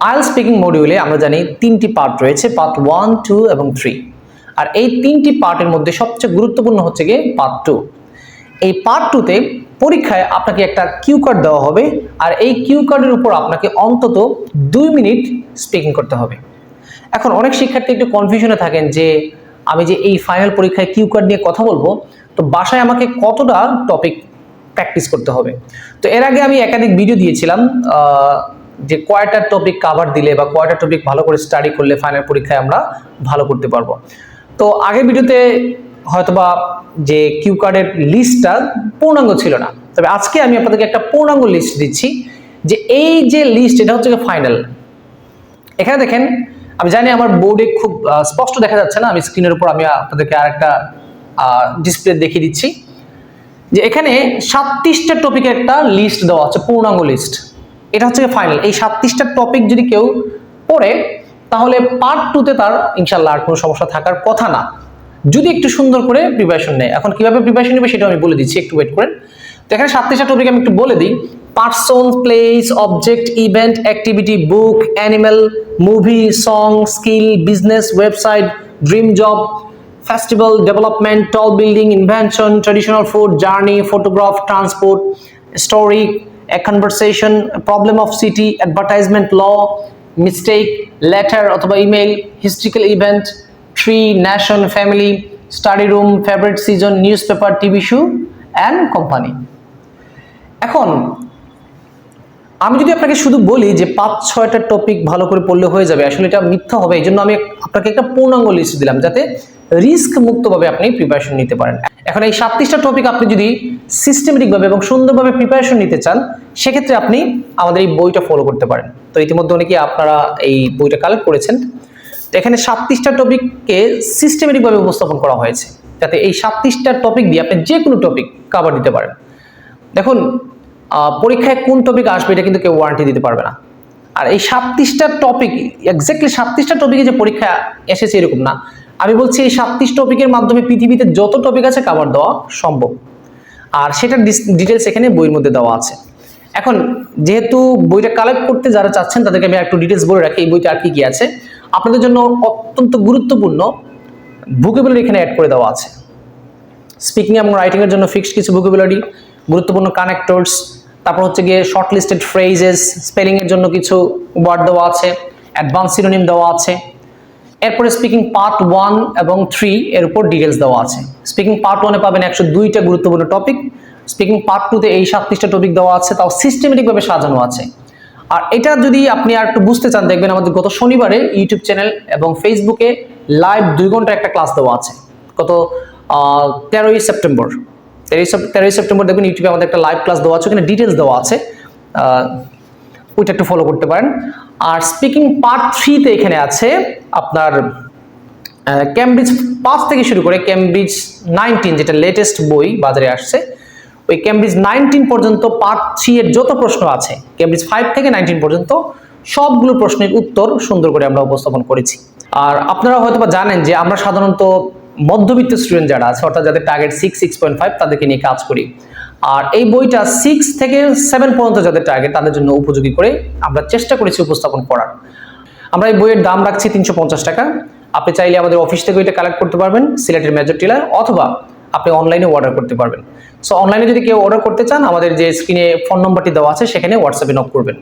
IELTS speaking মডিউলে আমরা জানি তিনটি পার্ট রয়েছে, পার্ট 1, 2 এবং 3। আর এই তিনটি পার্টের মধ্যে সবচেয়ে গুরুত্বপূর্ণ হচ্ছে গিয়ে পার্ট 2। এই পার্ট 2তে পরীক্ষায় আপনাকে একটা কিউ কার্ড দেওয়া হবে, আর এই কিউ কার্ডের উপর আপনাকে অন্তত 2 মিনিট স্পিকিং করতে হবে। এখন অনেক শিক্ষার্থী একটু কনফিউশনে থাকেন যে আমি যে এই ফাইনাল পরীক্ষায় কিউ কার্ড নিয়ে কথা বলবো, তো বাসায় আমাকে কতটা টপিক প্র্যাকটিস করতে হবে। তো এর আগে আমি একাধিক ভিডিও দিয়েছিলাম যে কয়টা টপিক কভার দিলে বা কয়টা টপিক ভালো করে স্টাডি করলে ফাইনাল পরীক্ষায় আমরা ভালো করতে পারবো। তো আগের ভিডিওতে হয়তোবা যে কিউ কার্ডের লিস্টটা পূর্ণাঙ্গ ছিল না, তবে আজকে আমি আপনাদেরকে একটা পূর্ণাঙ্গ লিস্ট দিচ্ছি যে এই যে লিস্ট এটা হচ্ছে ফাইনাল। এখানে দেখেন, আমি জানি আমার বোর্ডে খুব স্পষ্ট দেখা যাচ্ছে না, আমি স্ক্রিনের উপর আমি আপনাদেরকে আরেকটা ডিসপ্লে দেখিয়ে দিচ্ছি যে এখানে 37টা টপিকের একটা লিস্ট দেওয়া আছে, পূর্ণাঙ্গ লিস্ট। এটা হচ্ছে ফাইনাল। এই 37টা টপিক যদি কেউ পড়ে তাহলে পার্ট 2তে তার ইনশাআল্লাহ আর কোনো সমস্যা থাকার কথা না, যদি একটু সুন্দর করে প্রিপারেশন নেয়। এখন কিভাবে প্রিপারেশন নেবে সেটা আমি বলে দিচ্ছি, একটু ওয়েট করেন। তো এখানে 37টা টপিক আমি একটু বলে দিই। Person, place, object, event, activity, book, animal, movie, song, skill, business, website, dream job, festival, development, ton building, invention, traditional food, journey, photograph, transport, story, a conversation, a problem of city, advertisement, law, mistake, letter অথবা email, historical event, tree, nation, family, study room, favorite season, newspaper, TV show and company। এখন আমি যদি আপনাকে শুধু বলি যে 5-6টা topic ভালো করে পড়লে হয়ে যাবে, আসলে এটা মিথ্যা হবে। এই জন্য আমি আপনাকে একটা পূর্ণাঙ্গ লিস্ট দিলাম যাতে রিস্ক মুক্তভাবে আপনি প্রিপারেশন নিতে পারেন। এখন এই 37টা টপিক আপনি যদি সিস্টেমেটিকভাবে এবং সুন্দরভাবে প্রিপারেশন নিতে চান, সেক্ষেত্রে আপনি আমাদের এই বইটা ফলো করতে পারেন। তো ইতিমধ্যে অনেকে আপনারা এই বইটা কালেক্ট করেছেন। তো এখানে 37টা টপিককে সিস্টেমেটিকভাবে উপস্থাপন করা হয়েছে যাতে এই 37টা টপিক দিয়ে আপনি যে কোনো টপিক কভার দিতে পারেন। দেখুন, পরীক্ষায় কোন টপিক আসবে এটা কিন্তু কেউ ওয়ারেন্টি দিতে পারবে না। আর এই 37টা টপিক এক্স্যাক্টলি 37টা টপিকে যে পরীক্ষা এসেছে এরকম না। আমি বলছি এই 37 টপিকের মাধ্যমে পৃথিবীতে যত টপিক আছে কভার দেওয়া সম্ভব, আর সেটার ডিটেলস এখানে বইয়ের মধ্যে দেওয়া আছে। এখন যেহেতু বইটা কালেক্ট করতে যারা চাচ্ছেন তাদেরকে আমি একটু ডিটেলস বলে রাখি এই বইটা আর কি কি আছে। আপনাদের জন্য অত্যন্ত গুরুত্বপূর্ণ ভোকাবুলারি এখানে অ্যাড করে দেওয়া আছে। স্পিকিং এবং রাইটিং এর জন্য ফিক্সড কিছু ভোকাবুলারি, গুরুত্বপূর্ণ কানেক্টরস, তারপর হচ্ছে গিয়ে শর্ট লিস্টেড ফ্রেজেস, স্পেলিং এর জন্য কিছু ওয়ার্ড দেওয়া আছে, অ্যাডভান্স সিনোনিম দেওয়া আছে। এরপরে স্পিকিং পার্ট 1 এবং 3 এর উপর ডিটেলস দেওয়া আছে। স্পিকিং পার্ট 1 এ পাবেন 102টা গুরুত্বপূর্ণ টপিক, স্পিকিং পার্ট 2 তে এই 37টা টপিক দেওয়া আছে, তাও সিস্টেমেটিক ভাবে সাজানো আছে। আর এটা যদি আপনি আর একটু বুঝতে চান, দেখবেন আমাদের গত শনিবারে ইউটিউব চ্যানেল এবং ফেসবুকে লাইভ 2 ঘন্টার একটা ক্লাস দেওয়া আছে। গত 13ই সেপ্টেম্বর দেখবেন ইউটিউবে আমাদের একটা লাইভ ক্লাস দেওয়া আছে, ওখানে ডিটেলস দেওয়া আছে, ওইটা একটু ফলো করতে পারেন। আর স্পিকিং পার্ট 3 তে এখানে আছে আপনার ক্যামব্রিজ 5 থেকে শুরু করে ক্যামব্রিজ 19, যেটা লেটেস্ট বই বাজারে আসছে, ওই ক্যামব্রিজ 19 পর্যন্ত পার্ট 3 এর যত প্রশ্ন আছে, ক্যামব্রিজ 5 থেকে 19 পর্যন্ত সবগুলো প্রশ্নের উত্তর সুন্দর করে আমরা উপস্থাপন করেছি। আর আপনারা হয়তো বা জানেন যে আমরা সাধারণত মধ্যবিত্ত স্টুডেন্ট যারা আছে, অর্থাৎ যাদের টার্গেট 6.5, তাদেরকে নিয়ে কাজ করি। আর এই বইটা 6 থেকে 7 পর্যন্ত যাদের টার্গেট তাদের জন্য উপযোগী করে আমরা চেষ্টা করেছি উপস্থাপন করার। আমরা এই বইয়ের দাম রাখছি 350 টাকা। আপনি চাইলে আমাদের অফিস থেকে এটা কালেক্ট করতে পারবেন, সিলেটের মেজর টিলার, অথবা আপনি অনলাইনে অর্ডার করতে পারবেন। সো অনলাইনে যদি কেউ অর্ডার করতে চান, আমাদের যে স্ক্রিনে ফোন নম্বরটি দেওয়া আছে সেখানে হোয়াটসঅ্যাপে নক করবেন।